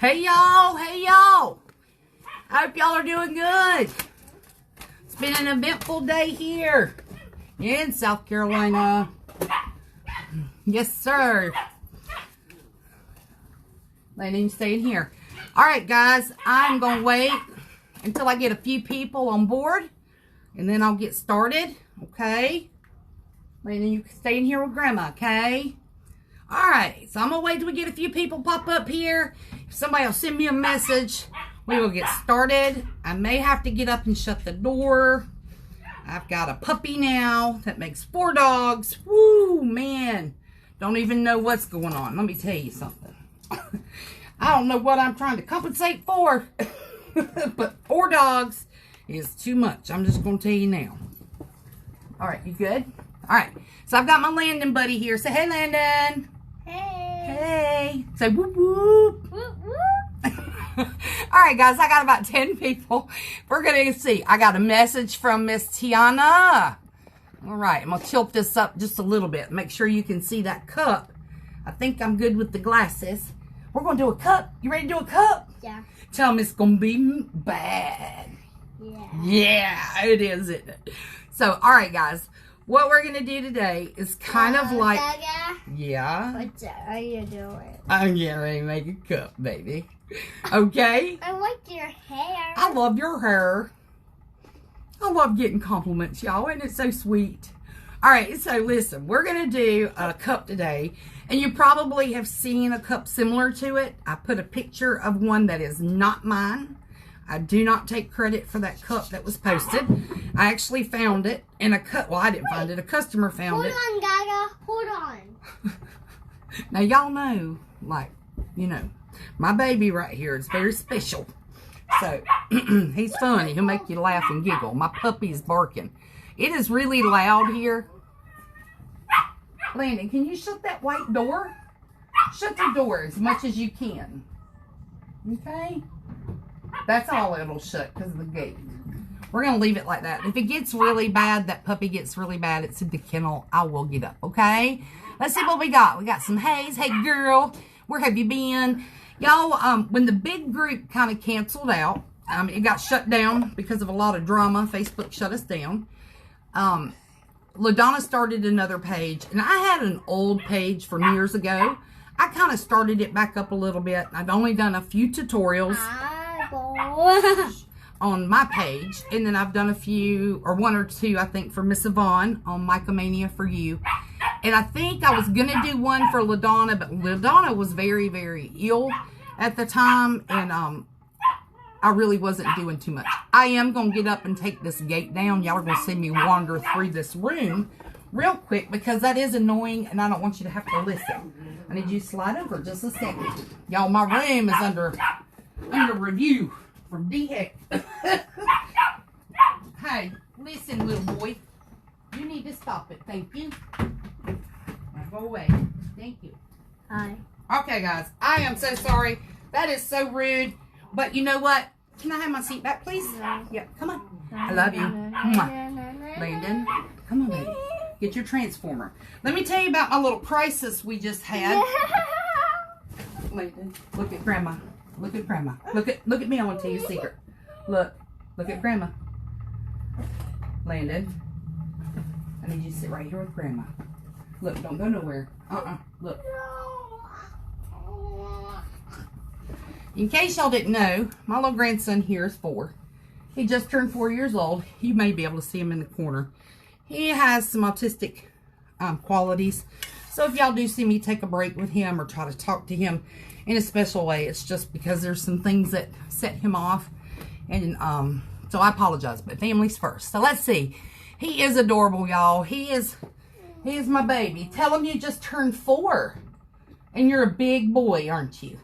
Hey y'all, hey y'all. I hope y'all are doing good. It's been an eventful day here in South Carolina. Yes, sir. Landon, stay in here. All right, guys, I'm going to wait until I get a few people on board, and then I'll get started, okay? Landon, you can stay in here with Grandma, okay? All right, so I'm going to wait till we get a few people pop up here. If somebody will send me a message, we will get started. I may have to get up and shut the door. I've got a puppy now that makes 4 dogs. Woo, man. Don't even know what's going on. Let me tell you something. I don't know what I'm trying to compensate for, but 4 dogs is too much. I'm just going to tell you now. All right, you good? All right, so I've got my Landon buddy here. Say, hey, Landon. Hey. Hey. Say, whoop, whoop. Whoop, whoop. All right, guys, I got about 10 people. We're going to see. I got a message from Miss Tiana. All right, I'm going to tilt this up just a little bit. Make sure you can see that cup. I think I'm good with the glasses. We're going to do a cup. You ready to do a cup? Yeah. Tell them it's going to be bad. Yeah. Yeah, it is, isn't it? So, all right, guys. What we're going to do today is kind of like... Dada, Yeah? what are you doing? I'm getting ready to make a cup, baby. Okay? I like your hair. I love your hair. I love getting compliments, y'all. Isn't it so sweet? All right, so listen. We're going to do a cup today. And you probably have seen a cup similar to it. I put a picture of one that is not mine. I do not take credit for that cup that was posted. I actually found it in a cup. Well, I didn't find it. A customer found it. Hold on, Gaga. Hold on. Now, y'all know, like, you know, my baby right here is very special. So, he's funny. He'll make you laugh and giggle. My puppy is barking. It is really loud here. Landon, can you shut that white door? Shut the door as much as you can. Okay? That's all it'll shut because of the gate. We're going to leave it like that. If it gets really bad, that puppy gets really bad, it's in the kennel, I will get up, okay? Let's see what we got. We got some haze. Hey, girl, where have you been? Y'all, when the big group kind of canceled out, it got shut down because of a lot of drama. Facebook shut us down. LaDonna started another page, and I had an old page from years ago. I kind of started it back up a little bit. I've only done a few tutorials on my page, and then I've done a few, or 1 or 2, I think, for Miss Yvonne on Mycomania for You. And I think I was going to do one for LaDonna, but LaDonna was very, very ill at the time, and I really wasn't doing too much. I am going to get up and take this gate down. Y'all are going to see me wander through this room real quick because that is annoying and I don't want you to have to listen. I need you to slide over just a second. Y'all, my room is under review from D-Heck. Hey, listen, little boy. You need to stop it. Thank you. Now go away. Thank you. Hi. Okay, guys. I am so sorry. That is so rude. But you know what? Can I have my seat back, please? Yeah, come on. I love you. Mwah. Landon, come on, baby. Get your transformer. Let me tell you about my little crisis we just had. Landon, look at Grandma. Look at Grandma. Look at me. I want to tell you a secret. Look at Grandma. Landon, I need you to sit right here with Grandma. Look, don't go nowhere. Look. In case y'all didn't know, my little grandson here is 4. He just turned 4 years old. You may be able to see him in the corner. He has some autistic qualities. So if y'all do see me take a break with him or try to talk to him in a special way, it's just because there's some things that set him off. And so I apologize, but family's first. So let's see. He is adorable, y'all. He is my baby. Tell him you just turned 4. And you're a big boy, aren't you?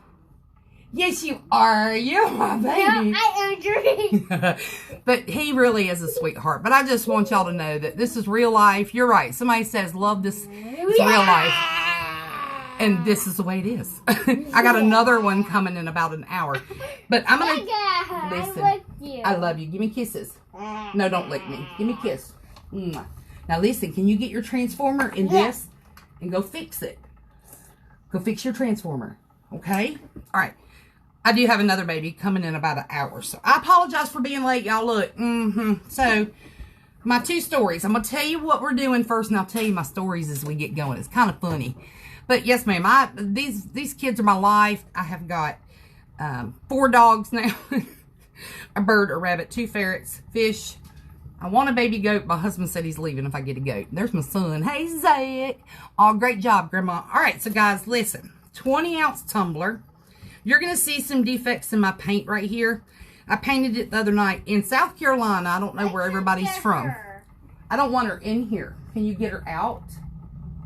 Yes, you are. You're my baby. No, I agree. But he really is a sweetheart. But I just want y'all to know that this is real life. You're right. Somebody says, love this. It's real life. And this is the way it is. I got another one coming in about an hour. But I'm going to... Listen. I like you. I love you. Give me kisses. No, don't lick me. Give me a kiss. Mwah. Now listen, can you get your transformer in this and go fix it? Go fix your transformer. Okay? All right. I do have another baby coming in about an hour. So I apologize for being late, y'all. Look. So my 2 stories. I'm going to tell you what we're doing first, and I'll tell you my stories as we get going. It's kind of funny. But yes, ma'am, these kids are my life. I have got 4 dogs now. A bird, a rabbit, 2 ferrets, fish. I want a baby goat. My husband said he's leaving if I get a goat. There's my son. Hey, Zach. Oh, great job, Grandma. All right, so guys, listen. 20-ounce tumbler. You're going to see some defects in my paint right here. I painted it the other night. In South Carolina, I don't know where everybody's from. I don't want her in here. Can you get her out?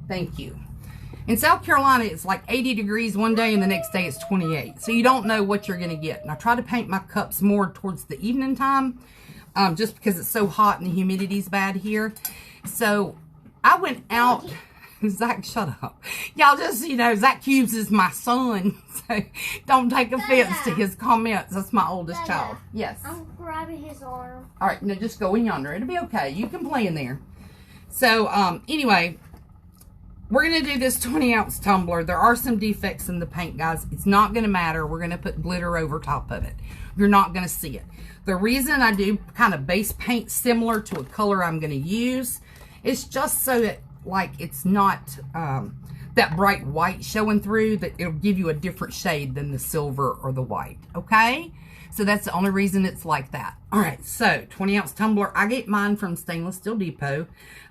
Thank you. In South Carolina, it's like 80 degrees one day and the next day it's 28. So you don't know what you're going to get. And I try to paint my cups more towards the evening time just because it's so hot and the humidity's bad here. So I went out. Zach, shut up. Y'all just, you know, Zach Hughes is my son. So don't take offense to his comments. That's my oldest child. Yes. I'm grabbing his arm. All right, now just go in yonder. It'll be okay. You can play in there. So, anyway, we're going to do this 20-ounce tumbler. There are some defects in the paint, guys. It's not going to matter. We're going to put glitter over top of it. You're not going to see it. The reason I do kind of base paint similar to a color I'm going to use is just so that, like, it's not that bright white showing through, that it'll give you a different shade than the silver or the white, okay? So that's the only reason it's like that. All right, so 20-ounce tumbler. I get mine from Stainless Steel Depot.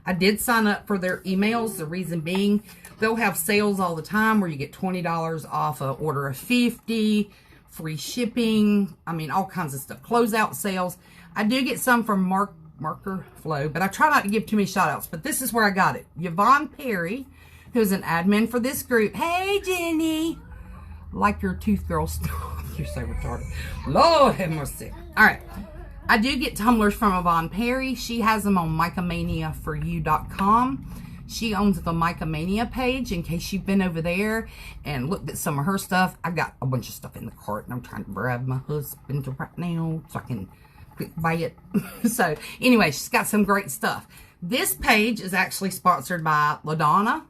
I did sign up for their emails. The reason being, they'll have sales all the time where you get $20 off an order of 50, free shipping. I mean, all kinds of stuff. Closeout sales. I do get some from Marker Flow, but I try not to give too many shout outs. But this is where I got it. Yvonne Perry, who's an admin for this group. Hey, Jenny. Like your tooth girl stuff. You're so retarded. Lord have mercy. All right. I do get tumblers from Yvonne Perry. She has them on micamaniaforyou.com. She owns the Micamania page in case you've been over there and looked at some of her stuff. I got a bunch of stuff in the cart and I'm trying to grab my husband right now so I can buy it. So anyway, she's got some great stuff. This page is actually sponsored by LaDonna.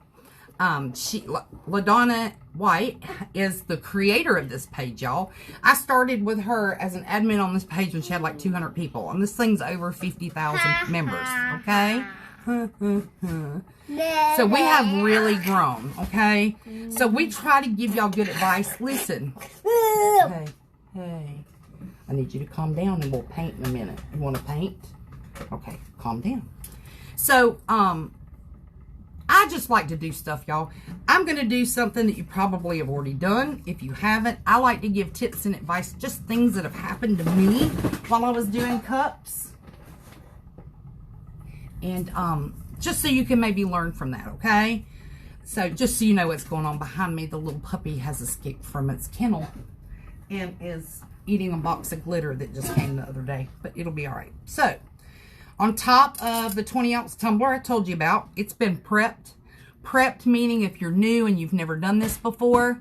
LaDonna White is the creator of this page, y'all. I started with her as an admin on this page when she had like 200 people. And this thing's over 50,000 members, okay? So we have really grown, okay? So we try to give y'all good advice. Listen. Hey. I need you to calm down and we'll paint in a minute. You want to paint? Okay, calm down. So, I just like to do stuff, y'all. I'm going to do something that you probably have already done. If you haven't, I like to give tips and advice, just things that have happened to me while I was doing cups. And just so you can maybe learn from that, okay? So just so you know what's going on behind me, the little puppy has escaped from its kennel and is eating a box of glitter that just came the other day. But it'll be all right. So, on top of the 20-ounce tumbler I told you about, it's been prepped. Prepped meaning if you're new and you've never done this before,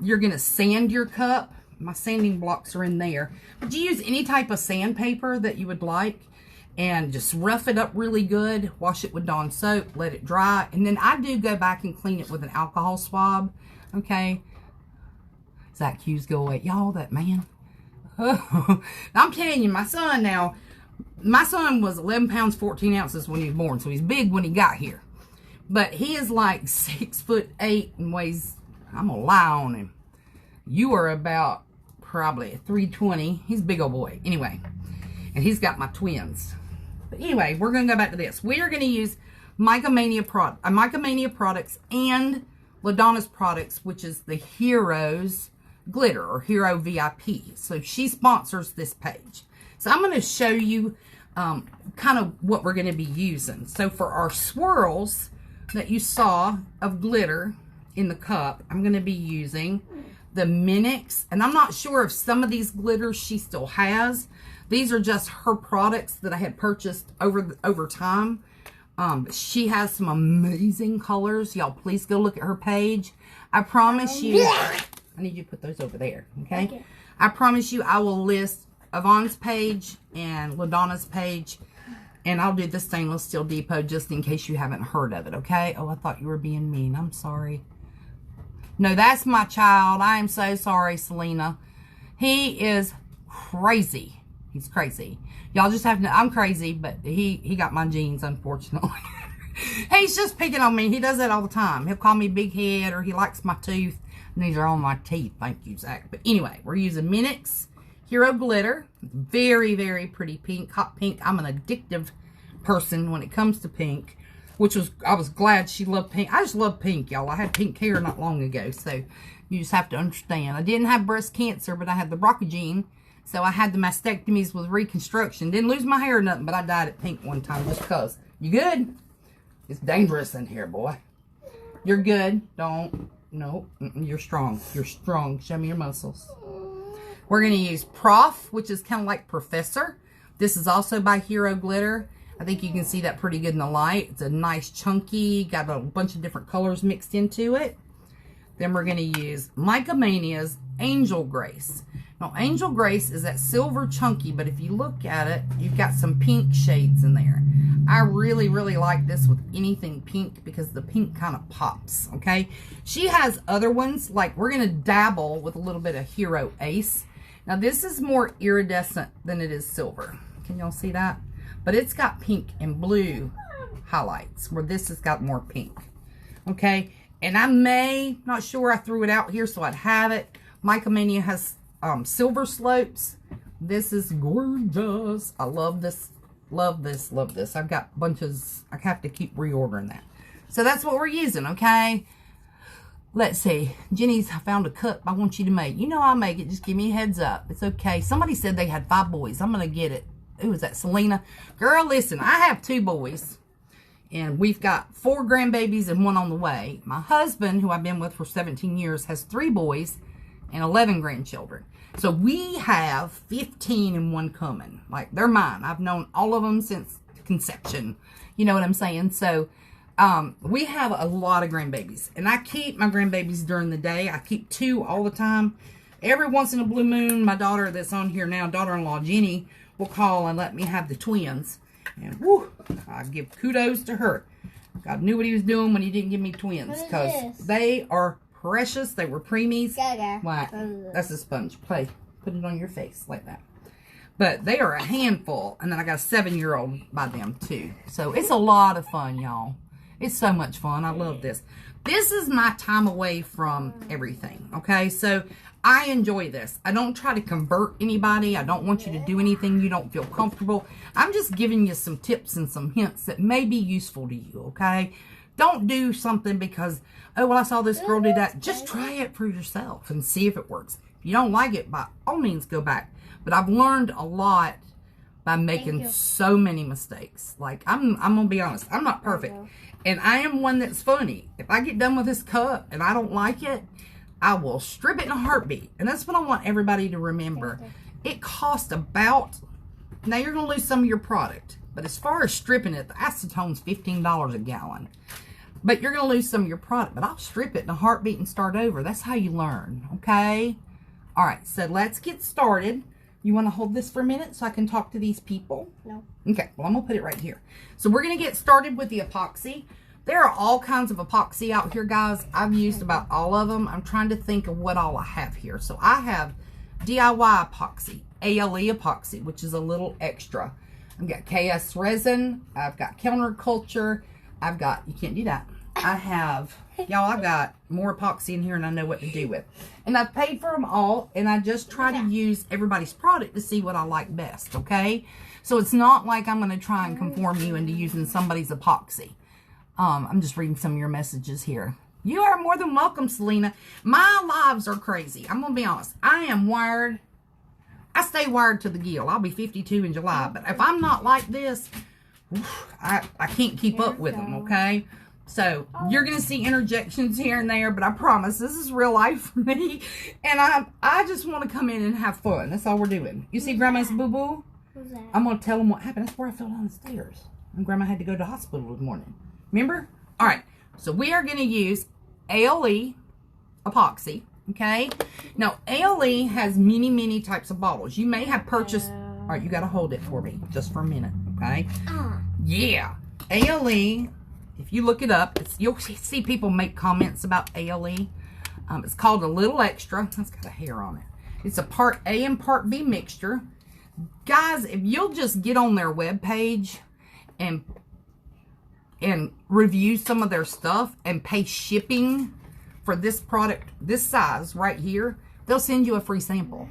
you're going to sand your cup. My sanding blocks are in there. But you use any type of sandpaper that you would like and just rough it up really good. Wash it with Dawn soap. Let it dry. And then I do go back and clean it with an alcohol swab. Okay. Zach Hughes, go away. Y'all, that man. Oh, I'm telling you, my son now... My son was 11 pounds, 14 ounces when he was born, so he's big when he got here. But he is like 6'8" and weighs, I'm going to lie on him. You are about probably 320. He's a big old boy. Anyway, and he's got my twins. But anyway, we're going to go back to this. We are going to use Micamania products and LaDonna's products, which is the Heroes Glitter or Hero VIP. So she sponsors this page. So I'm going to show you kind of what we're going to be using. So for our swirls that you saw of glitter in the cup, I'm going to be using the Minix. And I'm not sure if some of these glitters she still has. These are just her products that I had purchased over time. But she has some amazing colors. Y'all, please go look at her page. I promise you. I need you to put those over there, okay? I promise you I will list Yvonne's page and LaDonna's page, and I'll do the Stainless Steel Depot just in case you haven't heard of it, okay? Oh, I thought you were being mean. I'm sorry. No, that's my child. I am so sorry, Selena. He is crazy. He's crazy. Y'all just have to, I'm crazy, but he got my genes, unfortunately. He's just picking on me. He does that all the time. He'll call me big head, or he likes my tooth. And these are all my teeth. Thank you, Zach. But anyway, we're using Minix Hero Glitter. Very, very pretty pink. Hot pink. I'm an addictive person when it comes to pink. I was glad she loved pink. I just love pink, y'all. I had pink hair not long ago. So you just have to understand. I didn't have breast cancer, but I had the BRCA gene. So I had the mastectomies with reconstruction. Didn't lose my hair or nothing, but I dyed it pink one time just because. You good? It's dangerous in here, boy. You're good. Don't. No. You're strong. You're strong. Show me your muscles. We're going to use Prof, which is kind of like Professor. This is also by Hero Glitter. I think you can see that pretty good in the light. It's a nice chunky, got a bunch of different colors mixed into it. Then we're going to use Mica Mania's Angel Grace. Now, Angel Grace is that silver chunky, but if you look at it, you've got some pink shades in there. I really, really like this with anything pink because the pink kind of pops, okay? She has other ones, like we're going to dabble with a little bit of Hero Ace. Now, this is more iridescent than it is silver. Can y'all see that? But it's got pink and blue highlights, where this has got more pink, okay? And not sure, I threw it out here so I'd have it. Mica Mania has silver slopes. This is gorgeous. I love this, love this, love this. I've got bunches. I have to keep reordering that. So that's what we're using, okay? Let's see. Jenny's found a cup I want you to make. You know I'll make it. Just give me a heads up. It's okay. Somebody said they had 5 boys. I'm going to get it. Who was that? Selena? Girl, listen. I have 2 boys. And we've got 4 grandbabies and 1 on the way. My husband, who I've been with for 17 years, has 3 boys and 11 grandchildren. So we have 15 and 1 coming. Like, they're mine. I've known all of them since conception. You know what I'm saying? So, we have a lot of grandbabies. And I keep my grandbabies during the day. I keep 2 all the time. Every once in a blue moon, my daughter that's on here now, daughter-in-law Jenny, will call and let me have the twins. And whoo, I give kudos to her. God knew what he was doing when he didn't give me twins. Because they are precious. They were preemies. What? That's a sponge. Play. Put it on your face like that. But they are a handful. And then I got a 7-year-old by them too. So it's a lot of fun, y'all. It's so much fun. I love this. This is my time away from everything. Okay? So I enjoy this. I don't try to convert anybody. I don't want you to do anything you don't feel comfortable. I'm just giving you some tips and some hints that may be useful to you, okay? Don't do something because, oh, well, I saw this girl do that. Just try it for yourself and see if it works. If you don't like it, by all means, go back. But I've learned a lot by making so many mistakes. Like, I'm going to be honest. I'm not perfect. And I am one that's funny. If I get done with this cup and I don't like it, I will strip it in a heartbeat. And that's what I want everybody to remember. It costs about, now you're going to lose some of your product. But as far as stripping it, the acetone's $15 a gallon. But you're going to lose some of your product. But I'll strip it in a heartbeat and start over. That's how you learn, okay? All right, so let's get started. You want to hold this for a minute so I can talk to these people? No. Okay, well, I'm going to put it right here. So we're going to get started with the epoxy. There are all kinds of epoxy out here, guys. I've used about all of them. I'm trying to think of what all I have here. So I have DIY epoxy, ALE epoxy, which is a little extra. I've got KS resin. I've got counterculture. I've got, you can't do that. I have, y'all, I've got more epoxy in here and I know what to do with. And I've paid for them all and I just try to use everybody's product to see what I like best, okay? So it's not like I'm going to try and conform you into using somebody's epoxy. I'm just reading some of your messages here. You are more than welcome, Selena. My lives are crazy. I'm going to be honest. I am wired. I stay wired to the gill. I'll be 52 in July. But if I'm not like this, I can't keep up with them, okay? So you're going to see interjections here and there. But I promise this is real life for me. And I just want to come in and have fun. That's all we're doing. You see Grandma's boo-boo? Who's that? I'm going to tell them what happened. That's where I fell down the stairs. And Grandma had to go to the hospital this morning. Remember? All right. So we are going to use ALE epoxy. Okay. Now, ALE has many, many types of bottles. You may have purchased. All right. You got to hold it for me just for a minute. Okay. Yeah. ALE. If you look it up, you'll see people make comments about ALE. It's called a little extra. It's got a hair on it. It's a part A and part B mixture. Guys, if you'll just get on their webpage and review some of their stuff and pay shipping for this product, this size right here, they'll send you a free sample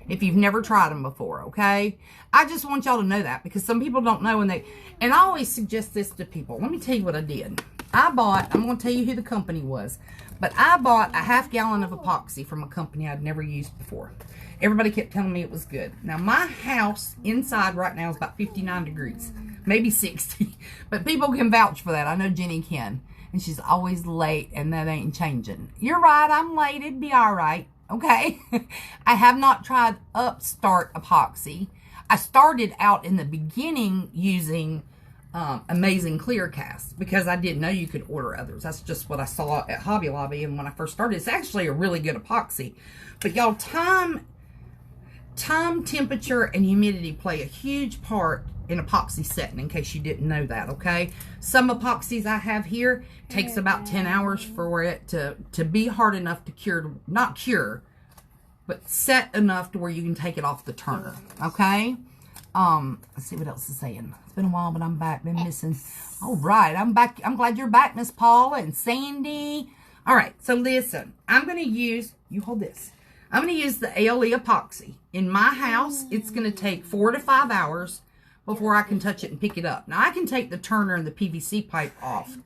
if you've never tried them before, okay? I just want y'all to know that because some people don't know and I always suggest this to people. Let me tell you what I did. I'm going to tell you who the company was, but I bought a half gallon of epoxy from a company I'd never used before. Everybody kept telling me it was good. Now, my house inside right now is about 59 degrees, maybe 60, but people can vouch for that. I know Jenny can, and she's always late, and that ain't changing. You're right, I'm late. It'd be all right, okay? I have not tried Upstart epoxy. I started out in the beginning using Amazing Clear Cast because I didn't know you could order others. That's just what I saw at Hobby Lobby, and when I first started, it's actually a really good epoxy. But y'all, time, temperature, and humidity play a huge part in epoxy setting, in case you didn't know that, okay? Some epoxies I have here takes about 10 hours for it to be hard enough to cure, not cure, but set enough to where you can take it off the turner, okay? Let's see what else is saying. It's been a while, but I'm back. Been missing. All right, I'm back. I'm glad you're back, Miss Paula and Sandy. All right, so listen, I'm going to use, you hold this. I'm going to use the ALE epoxy. In my house, it's going to take 4 to 5 hours before I can touch it and pick it up. Now, I can take the turner and the PVC pipe off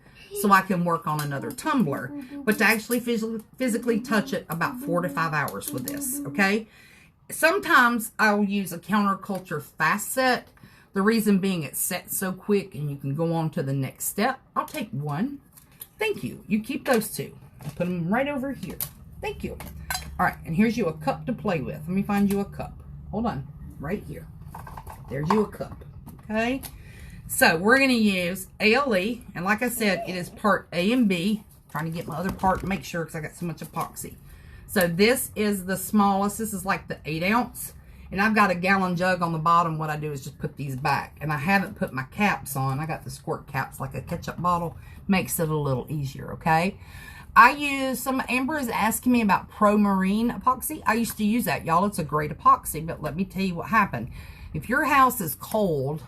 so I can work on another tumbler, but to actually physically touch it, about 4 to 5 hours with this, okay? Sometimes I'll use a counterculture fast set. The reason being it sets so quick and you can go on to the next step. I'll take one. Thank you. You keep those two. I'll put them right over here. Thank you. All right, and here's you a cup to play with. Let me find you a cup. Hold on. Right here. There's you a cup. Okay? So we're going to use ALE. And like I said, it is part A and B. I'm trying to get my other part to make sure because I got so much epoxy. So this is the smallest. This is like the 8 ounce. And I've got a gallon jug on the bottom. What I do is just put these back. And I haven't put my caps on. I got the squirt caps like a ketchup bottle. Makes it a little easier, okay? I use some, Amber is asking me about Pro Marine epoxy. I used to use that, y'all. It's a great epoxy. But let me tell you what happened. If your house is cold,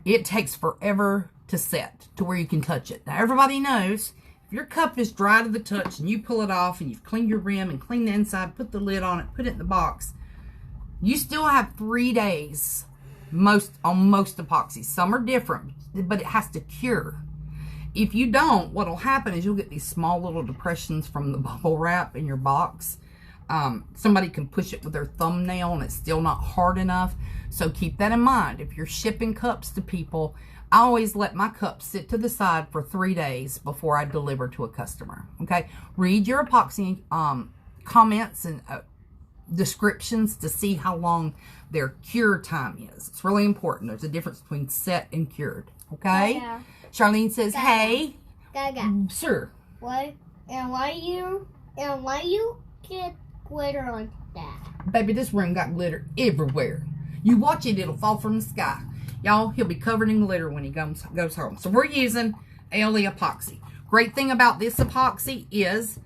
it takes forever to set to where you can touch it. Now, everybody knows your cup is dry to the touch and you pull it off and you've cleaned your rim and cleaned the inside, put the lid on it, put it in the box, you still have 3 days on most epoxies. Some are different, but it has to cure. If you don't, what'll happen is you'll get these small little depressions from the bubble wrap in your box. Somebody can push it with their thumbnail and it's still not hard enough. So keep that in mind. If you're shipping cups to people, I always let my cups sit to the side for 3 days before I deliver to a customer. Okay? Read your epoxy comments and descriptions to see how long their cure time is. It's really important. There's a difference between set and cured. Okay? Yeah. Charlene says, hey. Gaga. Sir. Why you get glitter like that? Baby, this room got glitter everywhere. You watch it, it'll fall from the sky. Y'all, he'll be covered in glitter when he goes home. So we're using ALE epoxy. Great thing about this epoxy is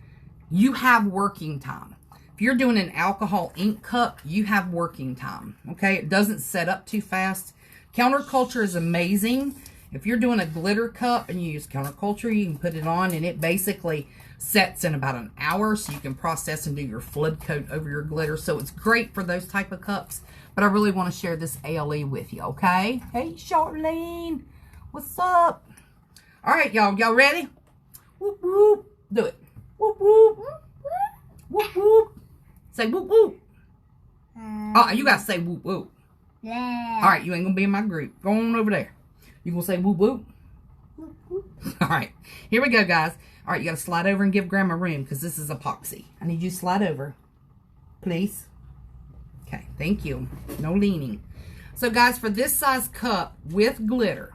you have working time. If you're doing an alcohol ink cup, you have working time. Okay? It doesn't set up too fast. Counterculture is amazing. If you're doing a glitter cup and you use counterculture, you can put it on and it basically sets in about an hour so you can process and do your flood coat over your glitter. So it's great for those type of cups. But I really want to share this ALE with you, okay? Hey, Charlene. What's up? All right, y'all. Y'all ready? Whoop, whoop. Do it. Whoop, whoop. Whoop, whoop. Say whoop, whoop. Oh, you got to say whoop, whoop. Yeah. All right, you ain't going to be in my group. Go on over there. You going to say whoop, whoop? Whoop, whoop. All right. Here we go, guys. All right, you got to slide over and give Grandma room because this is epoxy. I need you to slide over, please. Okay, thank you. No leaning. So, guys, for this size cup with glitter.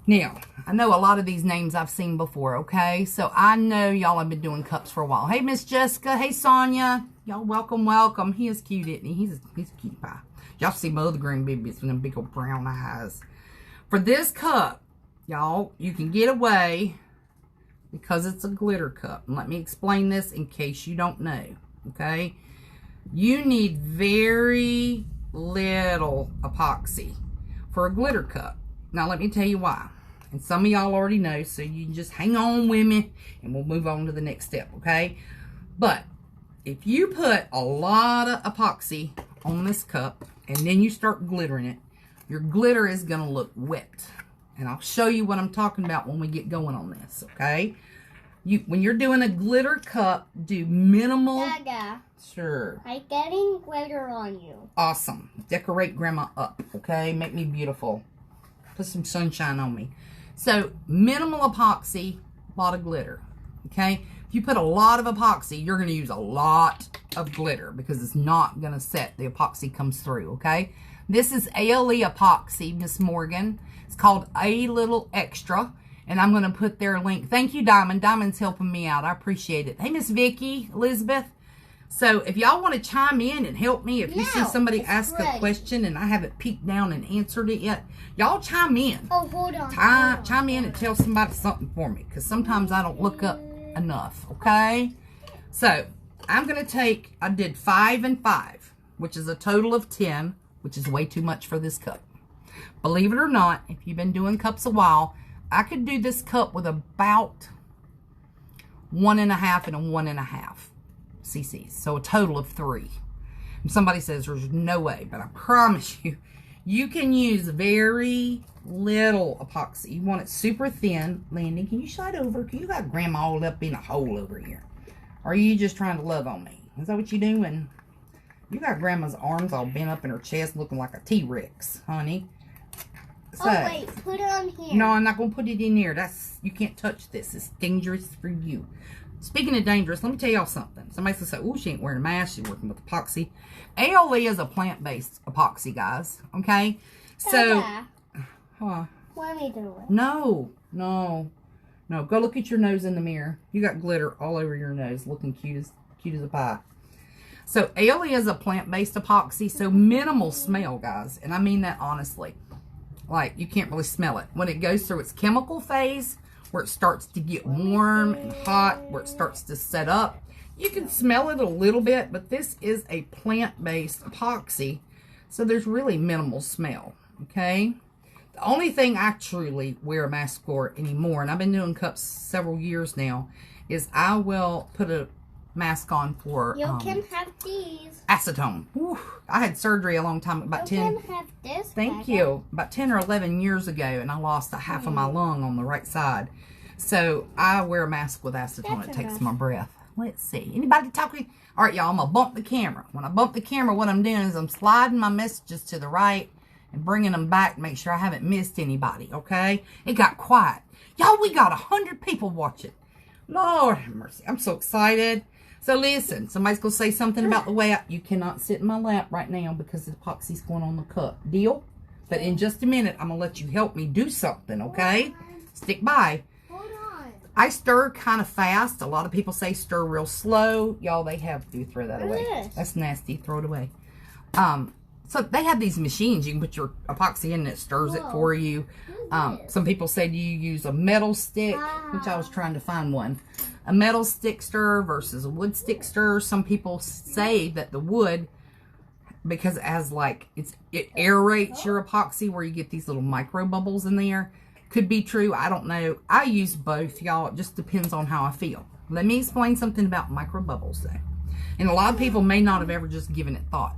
Now, I know a lot of these names I've seen before, okay? So, I know y'all have been doing cups for a while. Hey, Miss Jessica. Hey, Sonia. Y'all welcome, welcome. He is cute, isn't he? He's a cute pie. Y'all see my other grandbabies with them big old brown eyes. For this cup, y'all, you can get away. because it's a glitter cup. And let me explain this in case you don't know, okay? You need very little epoxy for a glitter cup. Now, let me tell you why. And some of y'all already know, so you can just hang on with me, and we'll move on to the next step, okay? But if you put a lot of epoxy on this cup, and then you start glittering it, your glitter is going to look wet. And I'll show you what I'm talking about when we get going on this, okay? When you're doing a glitter cup, do minimal... Gaga. Sure. I'm getting glitter on you. Awesome. Decorate Grandma up, okay? Make me beautiful. Put some sunshine on me. So, minimal epoxy, a lot of glitter, okay? If you put a lot of epoxy, you're going to use a lot of glitter because it's not going to set. The epoxy comes through, okay? This is ALE epoxy, Miss Morgan. It's called A Little Extra, and I'm going to put their link. Thank you, Diamond. Diamond's helping me out. I appreciate it. Hey, Miss Vicky, Elizabeth. So, if y'all want to chime in and help me, if you see somebody ask a question and I haven't peeked down and answered it yet, y'all chime in. Oh, hold on. Chime in and tell somebody something for me, because sometimes I don't look up enough, okay? So, I'm going to take, I did 5 and 5, which is a total of 10, which is way too much for this cup. Believe it or not, if you've been doing cups a while, I could do this cup with about 1.5 and a 1.5 cc's. So a total of 3. And somebody says there's no way, but I promise you, you can use very little epoxy. You want it super thin. Landon, can you slide over? Because you got Grandma all up in a hole over here. Or are you just trying to love on me? Is that what you doing? You got Grandma's arms all bent up in her chest looking like a T-Rex, honey. So, oh, wait. Put it on here. no, I'm not going to put it in there. You can't touch this. It's dangerous for you. Speaking of dangerous, let me tell y'all something. Somebody's going to say, oh, she ain't wearing a mask. She's working with epoxy. ALE is a plant-based epoxy, guys. Okay? So, What am I doing? no. Go look at your nose in the mirror. You got glitter all over your nose, looking cute as a pie. So, ALE is a plant-based epoxy, so minimal smell, guys. And I mean that honestly. Like, you can't really smell it. When it goes through its chemical phase, where it starts to get warm and hot, where it starts to set up, you can smell it a little bit, but this is a plant-based epoxy, so there's really minimal smell, okay? The only thing I truly wear a mask for anymore, and I've been doing cups several years now, is I will put a mask on for You can have these. acetone. Whew, I had surgery a long time, about 10. You can have this. Thank you. About 10 or 11 years ago, and I lost a half of my lung on the right side. So I wear a mask with acetone. It takes my breath. Let's see. Anybody talking? All right, y'all, I'm going to bump the camera. When I bump the camera, what I'm doing is I'm sliding my messages to the right and bringing them back to make sure I haven't missed anybody, okay? It got quiet. Y'all, we got 100 people watching. Lord have mercy. I'm so excited. So listen, somebody's going to say something about the way you cannot sit in my lap right now because the epoxy's going on the cup. Deal? But in just a minute, I'm going to let you help me do something, okay? Stick by. Hold on. I stir kind of fast. A lot of people say stir real slow. Y'all, they have to throw that away. What is this? That's nasty. Throw it away. So they have these machines. You can put your epoxy in and it stirs it for you. Some people say you use a metal stick, which I was trying to find one. A metal stick stir versus a wood stick stir. Some people say that the wood, because it has like, it aerates your epoxy where you get these little micro bubbles in there. Could be true. I don't know. I use both, y'all. It just depends on how I feel. Let me explain something about micro bubbles, though. And a lot of people may not have ever just given it thought.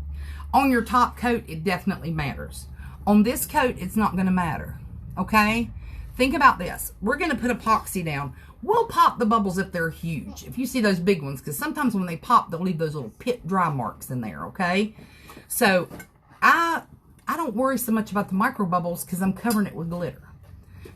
On your top coat, it definitely matters. On this coat, it's not going to matter. Okay? Think about this. We're going to put epoxy down. We'll pop the bubbles if they're huge. If you see those big ones, because sometimes when they pop, they'll leave those little pit dry marks in there, okay? So, I don't worry so much about the micro bubbles because I'm covering it with glitter.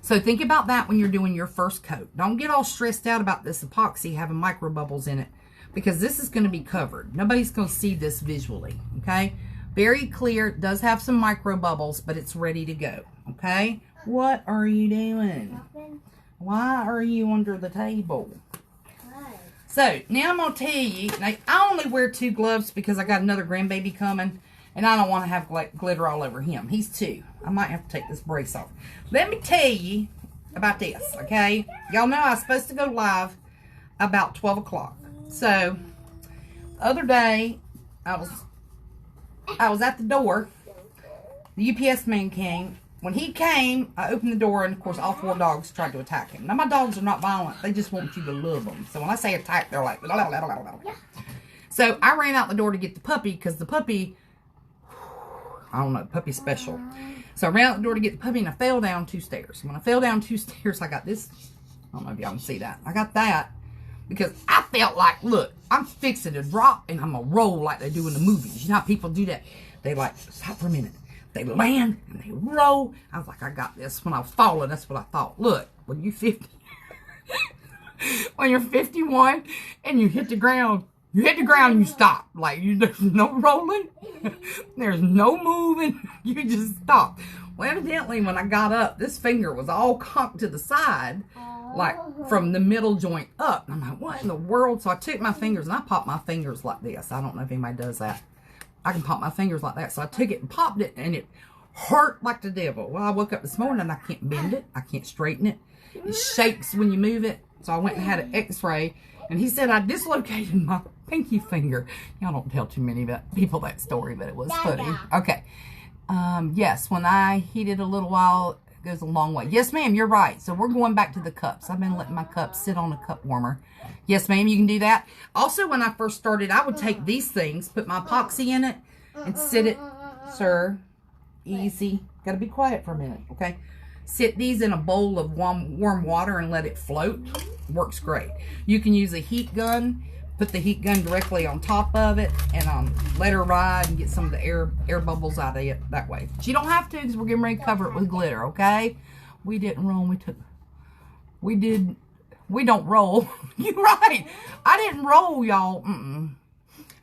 So, think about that when you're doing your first coat. Don't get all stressed out about this epoxy having micro bubbles in it because this is going to be covered. Nobody's going to see this visually, okay? Very clear. It does have some micro bubbles, but it's ready to go, okay? What are you doing? Why are you under the table? So, now I'm going to tell you, now, I only wear 2 gloves because I got another grandbaby coming, and I don't want to have glitter all over him. He's 2. I might have to take this brace off. Let me tell you about this, okay? Y'all know I was supposed to go live about 12 o'clock. So, the other day, I was at the door. The UPS man came. When he came, I opened the door, and of course, all 4 dogs tried to attack him. Now, my dogs are not violent. They just want you to love them. So, when I say attack, they're like, blah, blah, blah, blah, blah. So, I ran out the door to get the puppy, because the puppy, I don't know, puppy's special. So, I ran out the door to get the puppy, and I fell down 2 stairs. When I fell down 2 stairs, I got this. I don't know if y'all can see that. I got that because I felt like, look, I'm fixing to drop, and I'm going to roll like they do in the movies. You know how people do that? They like, stop for a minute. They land and they roll. I was like, I got this. When I was falling, that's what I thought. Look, when you're 50, when you're 51 and you hit the ground, and you stop. Like, there's no rolling. There's no moving. You just stop. Well, evidently, when I got up, this finger was all cocked to the side, like from the middle joint up. And I'm like, what in the world? So I took my fingers and I popped my fingers like this. I don't know if anybody does that. I can pop my fingers like that. So I took it and popped it, and it hurt like the devil. Well, I woke up this morning, and I can't bend it. I can't straighten it. It shakes when you move it. So I went and had an x-ray, and he said I dislocated my pinky finger. Y'all don't tell too many people that story, but it was funny. Okay. Yes, when I heat it a little while, it goes a long way. Yes, ma'am, you're right. So we're going back to the cups. I've been letting my cups sit on a cup warmer. Yes, ma'am, you can do that. Also, when I first started, I would take these things, put my epoxy in it, and sit it, sir, easy. Got to be quiet for a minute, okay? Sit these in a bowl of warm water and let it float. Works great. You can use a heat gun, put the heat gun directly on top of it, and let her ride and get some of the air bubbles out of it that way. But you don't have to, because we're getting ready to cover it with glitter, okay? We didn't roll. We don't roll. You're right. I didn't roll, y'all.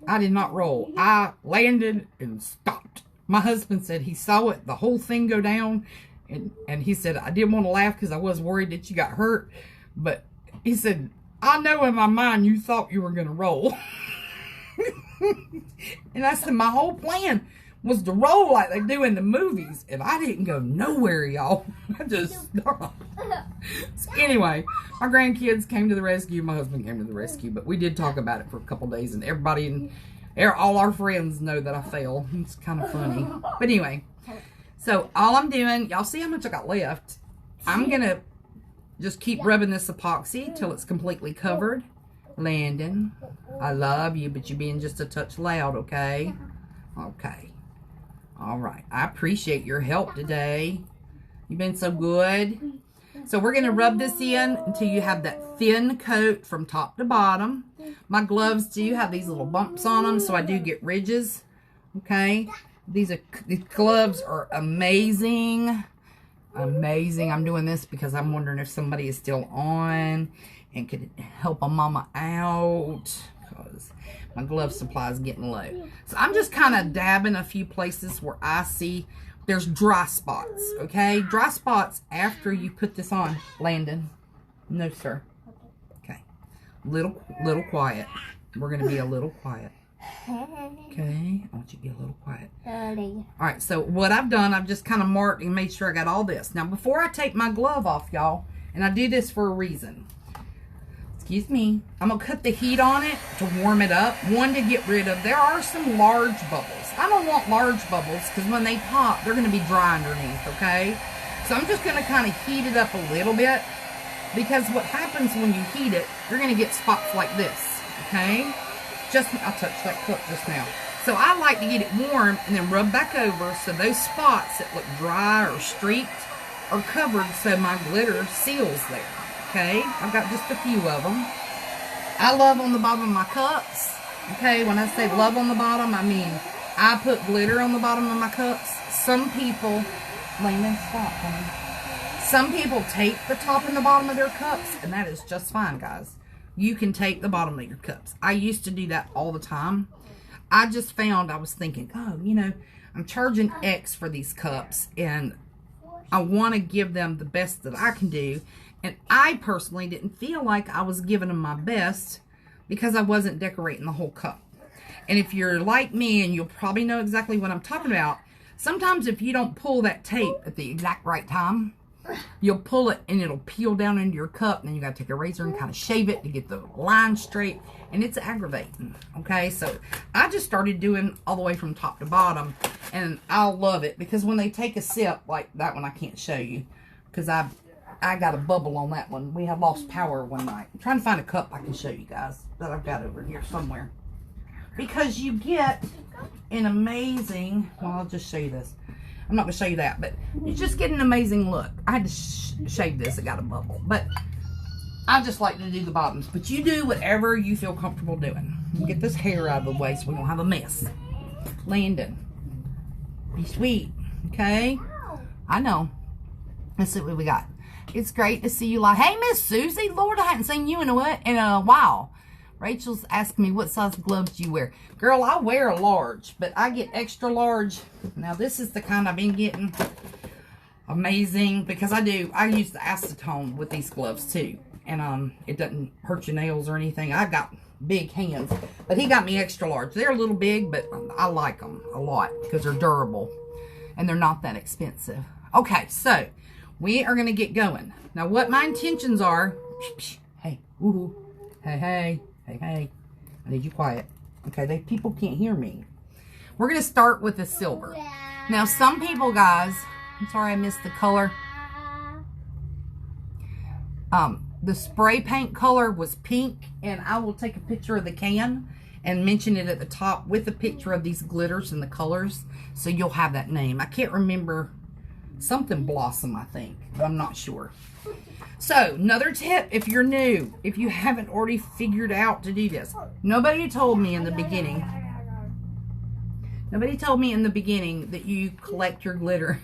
I did not roll. I landed and stopped. My husband said he saw it, the whole thing go down. And he said, I didn't want to laugh because I was worried that you got hurt. But he said, I know in my mind you thought you were going to roll. And I said, my whole plan was to roll like they do in the movies. And I didn't go nowhere, y'all. I just stopped. So anyway, my grandkids came to the rescue. My husband came to the rescue. But we did talk about it for a couple days. And everybody and all our friends know that I fell. It's kind of funny. But anyway, so all I'm doing, y'all see how much I got left. I'm going to just keep rubbing this epoxy till it's completely covered. Landon, I love you, but you're being just a touch loud, okay? Okay. All right. I appreciate your help today. You've been so good. So we're going to rub this in until you have that thin coat from top to bottom. My gloves do have these little bumps on them, so I do get ridges. Okay. These gloves are amazing. Amazing. I'm doing this because I'm wondering if somebody is still on and could help a mama out, because my glove supply is getting low. So I'm just kind of dabbing a few places where I see there's dry spots, okay? Dry spots after you put this on. Landon. No, sir. Okay. Little quiet. We're going to be a little quiet. Okay, I want you to be a little quiet. Alright, so what I've done, I've just kind of marked and made sure I got all this. Now, before I take my glove off, y'all, and I do this for a reason. Excuse me. I'm going to cut the heat on it to warm it up. One, to get rid of, there are some large bubbles. I don't want large bubbles, because when they pop, they're going to be dry underneath, okay? So I'm just going to kind of heat it up a little bit, because what happens when you heat it, you're going to get spots like this, okay? I touched that cup just now. So I like to get it warm and then rub back over so those spots that look dry or streaked are covered so my glitter seals there. Okay, I've got just a few of them. I love on the bottom of my cups. Okay, when I say love on the bottom, I mean I put glitter on the bottom of my cups. Some people, Landon, stop, honey. Some people tape the top and the bottom of their cups, and that is just fine, guys. You can tape the bottom of your cups. I used to do that all the time. I just found, I was thinking, oh, you know, I'm charging X for these cups, and I want to give them the best that I can do. And I personally didn't feel like I was giving them my best because I wasn't decorating the whole cup. And if you're like me, and you'll probably know exactly what I'm talking about, sometimes if you don't pull that tape at the exact right time, you'll pull it and it'll peel down into your cup. And then you got to take a razor and kind of shave it to get the line straight. And it's aggravating. Okay, so I just started doing all the way from top to bottom. And I love it because when they take a sip, like that one I can't show you. Because I got a bubble on that one. We had lost power one night. I'm trying to find a cup I can show you guys that I've got over here somewhere. Because you get an amazing, well, I'll just show you this. I'm not going to show you that, but you just get an amazing look. I had to shave this. It got a bubble. But I just like to do the bottoms. But you do whatever you feel comfortable doing. Get this hair out of the way so we don't have a mess. Landon, be sweet, okay? I know. Let's see what we got. It's great to see you. Like, hey, Miss Susie. Lord, I hadn't seen you in a while. Rachel's asking me what size gloves do you wear. Girl, I wear a large, but I get extra large. Now, this is the kind I've been getting. Amazing, because I use the acetone with these gloves too. And it doesn't hurt your nails or anything. I got big hands, but he got me extra large. They're a little big, but I like them a lot because they're durable and they're not that expensive. Okay, so we are going to get going. Now, what my intentions are, hey, ooh, hey, I need you quiet. Okay, people can't hear me. We're going to start with the silver. Now, some people, guys, I'm sorry I missed the color. The spray paint color was pink, and I will take a picture of the can and mention it at the top with a picture of these glitters and the colors, so you'll have that name. I can't remember, something Blossom, I think, but I'm not sure. So, another tip, if you're new, if you haven't already figured out to do this. Nobody told me in the beginning that you collect your glitter,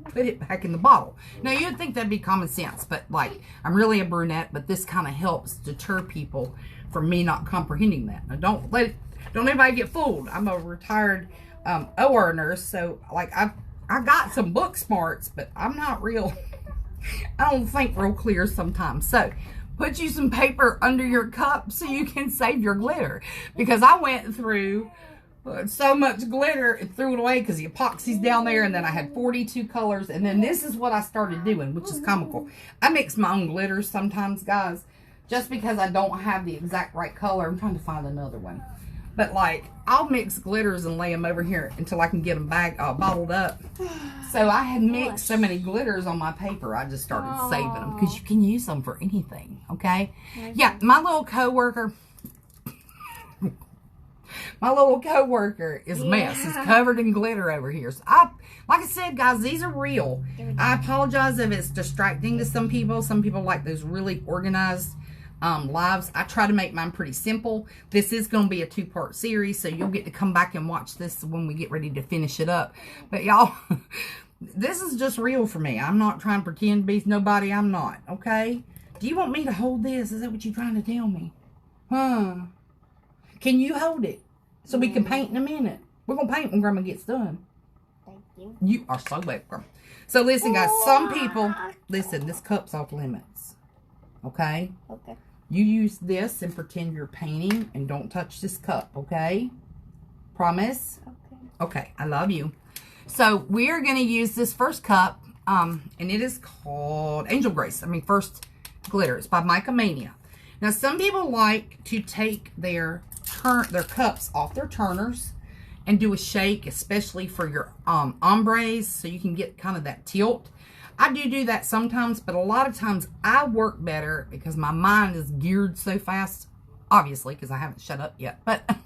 put it back in the bottle. Now, you'd think that'd be common sense, but like, I'm really a brunette, but this kind of helps deter people from me not comprehending that. Now, don't anybody get fooled. I'm a retired OR nurse, so like, I got some book smarts, but I'm not real... I don't think real clear sometimes. So, put you some paper under your cup so you can save your glitter. Because I went through so much glitter and threw it away because the epoxy's down there. And then I had 42 colors. And then this is what I started doing, which is comical. I mix my own glitters sometimes, guys. Just because I don't have the exact right color. I'm trying to find another one. But like, I'll mix glitters and lay them over here until I can get them bottled up. So I had mixed so many glitters on my paper, I just started saving them. Because you can use them for anything, okay? Yeah, my little coworker is a mess. It's covered in glitter over here. So like I said, guys, these are real. I apologize if it's distracting to some people. Some people like those really organized lives. I try to make mine pretty simple. This is going to be a 2-part series, so you'll get to come back and watch this when we get ready to finish it up. But y'all, this is just real for me. I'm not trying to pretend to be nobody I'm not, okay? Do you want me to hold this? Is that what you're trying to tell me? Huh? Can you hold it so we can paint in a minute? We're going to paint when Grandma gets done. Thank you. You are so welcome. So listen, guys, some people, listen, this cup's off limits, okay? Okay. You use this and pretend you're painting and don't touch this cup, okay? Promise? Okay. Okay, I love you. So we are going to use this first cup, and it is called Angel Grace. First Glitter. It's by Micah Mania. Now, some people like to take their cups off their turners and do a shake, especially for your ombres, so you can get kind of that tilt. I do that sometimes, but a lot of times I work better because my mind is geared so fast, obviously, because I haven't shut up yet, but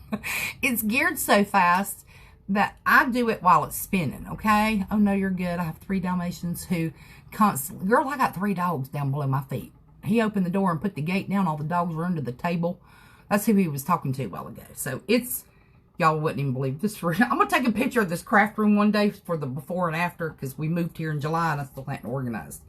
it's geared so fast that I do it while it's spinning, okay? Oh, no, you're good. I have 3 Dalmatians who constantly, girl, I got 3 dogs down below my feet. He opened the door and put the gate down. All the dogs were under the table. That's who he was talking to a while ago. So it's, y'all wouldn't even believe this. I'm going to take a picture of this craft room one day for the before and after, because we moved here in July and I still hadn't organized.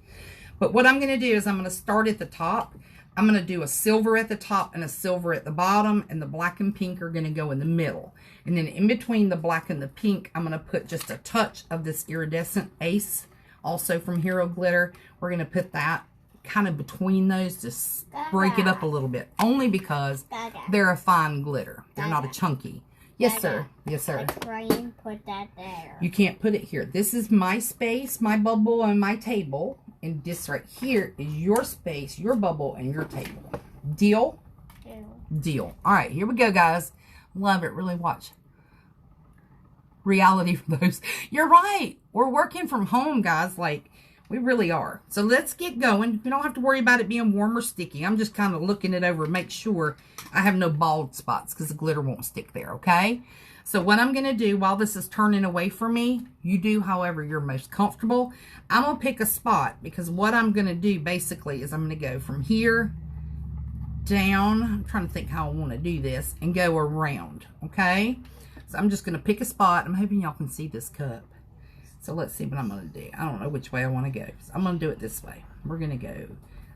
But what I'm going to do is I'm going to start at the top. I'm going to do a silver at the top and a silver at the bottom, and the black and pink are going to go in the middle. And then in between the black and the pink, I'm going to put just a touch of this iridescent Ace, also from Hero Glitter. We're going to put that kind of between those to break it up a little bit, only because they're a fine glitter. They're not a chunky. Yes, sir. Yes, sir. Try and put that there. You can't put it here. This is my space, my bubble, and my table. And this right here is your space, your bubble, and your table. Deal? Deal. All right, here we go, guys. Love it. Really watch. Reality for those. You're right. We're working from home, guys. Like, we really are. So let's get going. We don't have to worry about it being warm or sticky. I'm just kind of looking it over, make sure I have no bald spots because the glitter won't stick there, okay? So what I'm going to do while this is turning away from me, you do however you're most comfortable. I'm going to pick a spot because what I'm going to do basically is I'm going to go from here down. I'm trying to think how I want to do this and go around, okay? So I'm just going to pick a spot. I'm hoping y'all can see this cup. So let's see what I'm going to do. I don't know which way I want to go. So I'm going to do it this way. We're going to go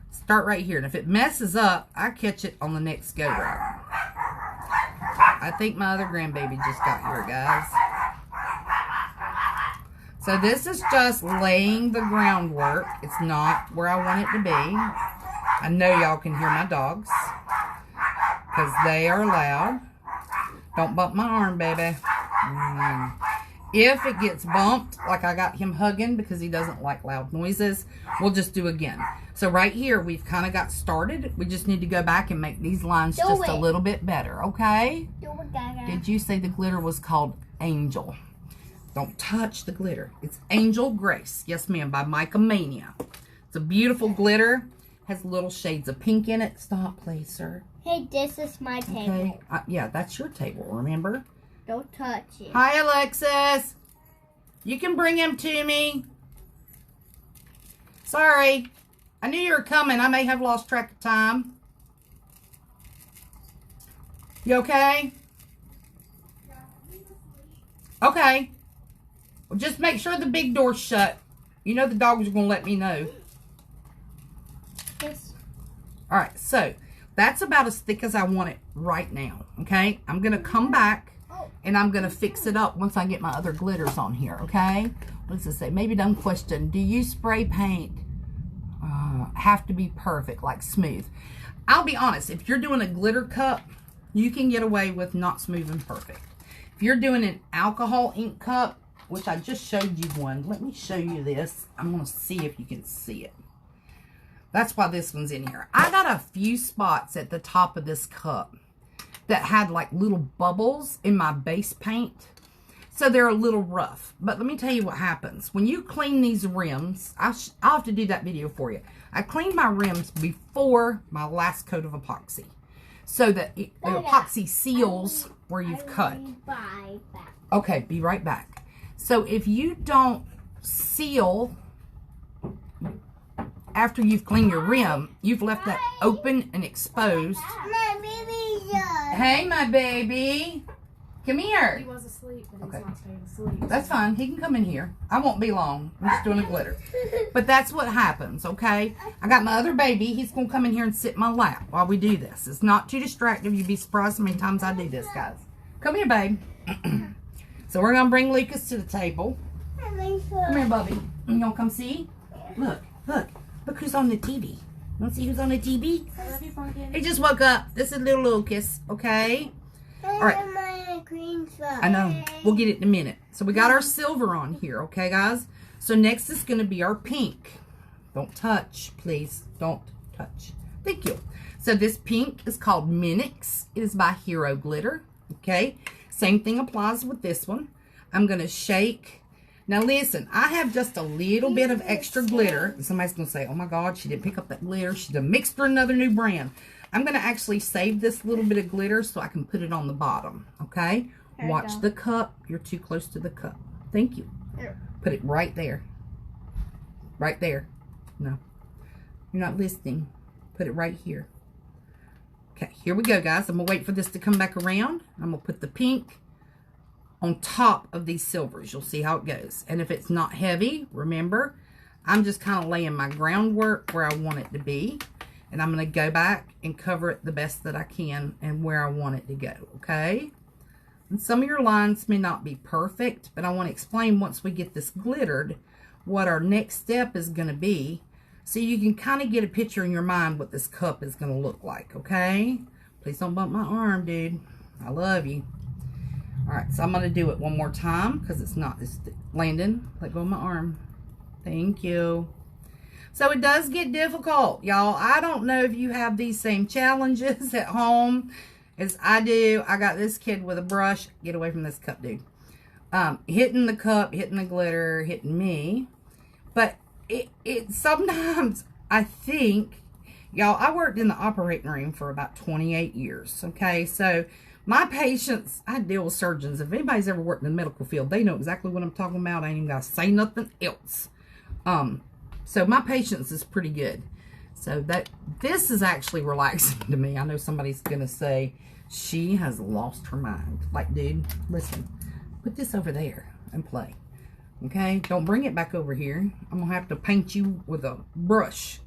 start right here. And if it messes up, I catch it on the next go round. I think my other grandbaby just got here, guys. So this is just laying the groundwork. It's not where I want it to be. I know y'all can hear my dogs because they are loud. Don't bump my arm, baby. If it gets bumped, like I got him hugging because he doesn't like loud noises, we'll just do again. So right here, we've kind of got started. We just need to go back and make these lines just a little bit better, okay? Did you say the glitter was called Angel? Don't touch the glitter. It's Angel Grace. Yes, ma'am, by Micah Mania. It's a beautiful glitter. Has little shades of pink in it. Stop, please, sir. Hey, this is my table. Okay. Yeah, that's your table, remember? Don't touch it. Hi, Alexis. You can bring him to me. Sorry. I knew you were coming. I may have lost track of time. You okay? Okay. Well, just make sure the big door's shut. You know the dogs are going to let me know. Yes. All right, so that's about as thick as I want it right now, okay? I'm going to come back and I'm going to fix it up once I get my other glitters on here, okay? What does it say? Maybe dumb question. Do you spray paint have to be perfect, like smooth? I'll be honest. If you're doing a glitter cup, you can get away with not smooth and perfect. If you're doing an alcohol ink cup, which I just showed you one. Let me show you this. I'm going to see if you can see it. That's why this one's in here. I got a few spots at the top of this cup that had like little bubbles in my base paint. So they're a little rough. But let me tell you what happens. When you clean these rims, I'll have to do that video for you. I cleaned my rims before my last coat of epoxy. So that the epoxy seals where you've cut. Okay, be right back. So if you don't seal after you've cleaned your rim, you've left that open and exposed. My baby. Hey, my baby. Come here. He was asleep, but Okay. he's not staying asleep. That's fine. He can come in here. I won't be long. I'm just doing a glitter. But that's what happens, okay? I got my other baby. He's going to come in here and sit in my lap while we do this. It's not too distractive. You'd be surprised how many times I do this, guys. Come here, babe. So we're going to bring Lucas to the table. Come here, Bubby. You going to come see? Look, look. Look who's on the TV. You want to see who's on the TV? He just woke up. This is little Lucas, okay? All right. I know. We'll get it in a minute. So we got our silver on here, okay, guys? So next is going to be our pink. Don't touch, please. Don't touch. Thank you. So this pink is called Minix. It is by Hero Glitter, okay? Same thing applies with this one. I'm going to shake. Now listen, I have just a little bit of extra glitter. Somebody's going to say, oh my God, she didn't pick up that glitter. She done mixed her another new brand. I'm going to actually save this little bit of glitter so I can put it on the bottom, okay? Watch the cup. You're too close to the cup. Thank you. Put it right there. Right there. No. You're not listening. Put it right here. Okay, here we go, guys. I'm going to wait for this to come back around. I'm going to put the pink on top of these silvers. You'll see how it goes. And if it's not heavy, remember, I'm just kind of laying my groundwork where I want it to be. And I'm going to go back and cover it the best that I can and where I want it to go, okay? And some of your lines may not be perfect, but I want to explain once we get this glittered what our next step is going to be so you can kind of get a picture in your mind what this cup is going to look like, okay? Please don't bump my arm, dude. I love you. All right, so I'm going to do it one more time because it's landing. Let go of my arm. Thank you. So it does get difficult, y'all. I don't know if you have these same challenges at home as I do. I got this kid with a brush. Get away from this cup, dude. Hitting the cup, hitting the glitter, hitting me. But it sometimes, I think, y'all, I worked in the operating room for about 28 years, okay? So my patients, I deal with surgeons. If anybody's ever worked in the medical field, they know exactly what I'm talking about. I ain't even got to say nothing else. So my patience is pretty good. So this is actually relaxing to me. I know somebody's going to say, she has lost her mind. Like, dude, listen, put this over there and play. Okay? Don't bring it back over here. I'm going to have to paint you with a brush.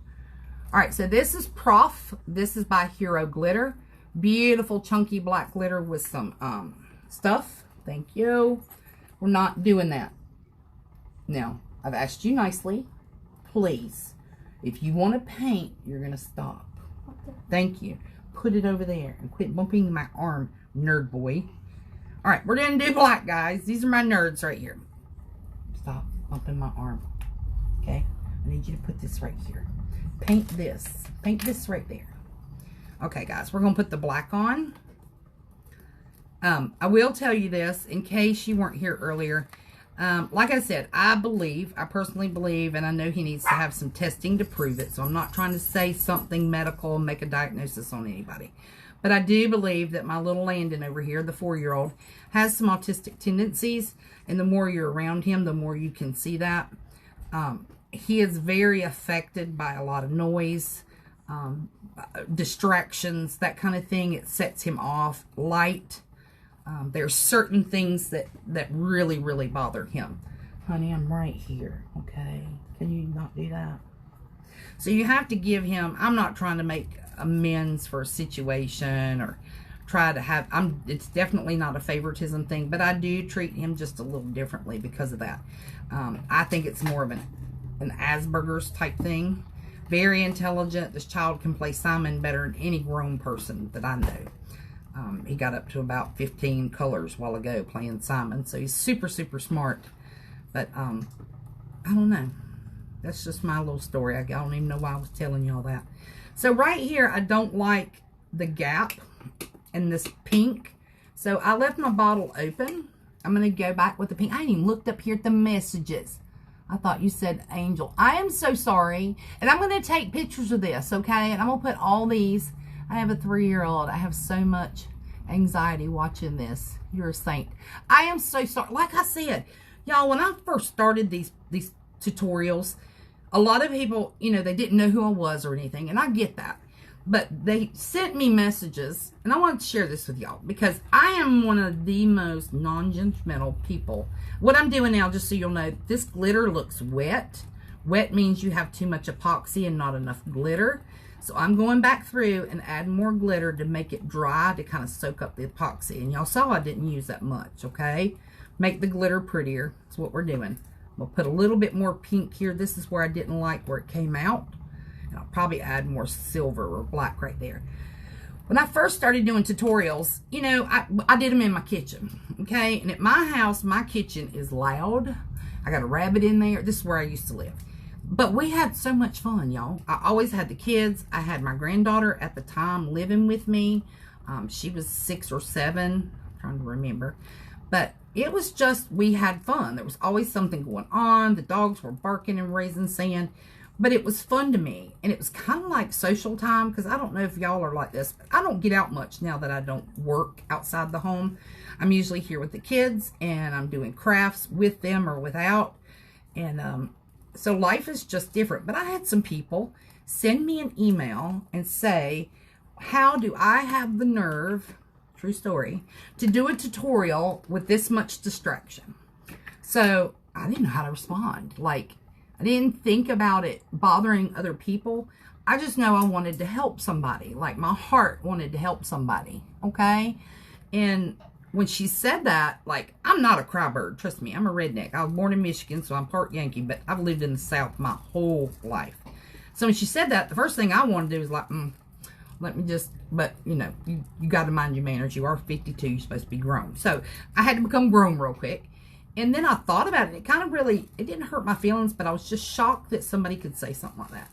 All right, so this is Prof. This is by Hero Glitter. Beautiful, chunky black glitter with some stuff. Thank you. We're not doing that. Now, I've asked you nicely. Please, if you want to paint, you're going to stop. Okay. Thank you. Put it over there and quit bumping my arm, nerd boy. All right, we're going to do black, guys. These are my nerds right here. Stop bumping my arm. Okay? I need you to put this right here. Paint this. Paint this right there. Okay, guys, we're going to put the black on. I will tell you this in case you weren't here earlier. Like I said, I personally believe, and I know he needs to have some testing to prove it, so I'm not trying to say something medical and make a diagnosis on anybody. But I do believe that my little Landon over here, the 4-year-old, has some autistic tendencies, and the more you're around him, the more you can see that. He is very affected by a lot of noise, distractions, that kind of thing. It sets him off. Light. There's certain things that really, really bother him. Honey, I'm right here, okay? Can you not do that? So you have to give him, I'm not trying to make amends for a situation or try to have, it's definitely not a favoritism thing, but I do treat him just a little differently because of that. I think it's more of an Asperger's type thing. Very intelligent. This child can play Simon better than any grown person that I know. He got up to about 15 colors a while ago playing Simon. So he's super, super smart. But, I don't know. That's just my little story. I don't even know why I was telling y'all that. So right here, I don't like the gap in this pink. So I left my bottle open. I'm going to go back with the pink. I ain't even looked up here at the messages. I thought you said Angel. I am so sorry. And I'm going to take pictures of this, okay? And I'm going to put all these. I have a 3-year-old. I have so much anxiety watching this. You're a saint. I am so sorry. Like I said, y'all, when I first started these tutorials, a lot of people, you know, they didn't know who I was or anything. And I get that. But they sent me messages. And I want to share this with y'all because I am one of the most non-judgmental people. What I'm doing now, just so you'll know, this glitter looks wet. Wet means you have too much epoxy and not enough glitter. So I'm going back through and add more glitter to make it dry to kind of soak up the epoxy. And y'all saw I didn't use that much, okay? Make the glitter prettier. That's what we're doing. We'll put a little bit more pink here. This is where I didn't like where it came out. And I'll probably add more silver or black right there. When I first started doing tutorials, you know, I did them in my kitchen, okay? And at my house, my kitchen is loud. I got a rabbit in there. This is where I used to live. But we had so much fun, y'all. I always had the kids. I had my granddaughter at the time living with me. She was 6 or 7. I'm trying to remember. But it was just, we had fun. There was always something going on. The dogs were barking and raising sand. But it was fun to me. And it was kind of like social time. Because I don't know if y'all are like this. But I don't get out much now that I don't work outside the home. I'm usually here with the kids. And I'm doing crafts with them or without. And, so life is just different. But I had some people send me an email and say, how do I have the nerve, true story, to do a tutorial with this much distraction? So I didn't know how to respond. Like, I didn't think about it bothering other people. I just know I wanted to help somebody. Like, my heart wanted to help somebody, okay? And when she said that, like, I'm not a cryberg. Trust me, I'm a redneck. I was born in Michigan, so I'm part Yankee, but I've lived in the South my whole life. So when she said that, the first thing I wanted to do was like, let me just, but, you know, you got to mind your manners. You are 52. You're supposed to be grown. So I had to become grown real quick. And then I thought about it. It kind of really, it didn't hurt my feelings, but I was just shocked that somebody could say something like that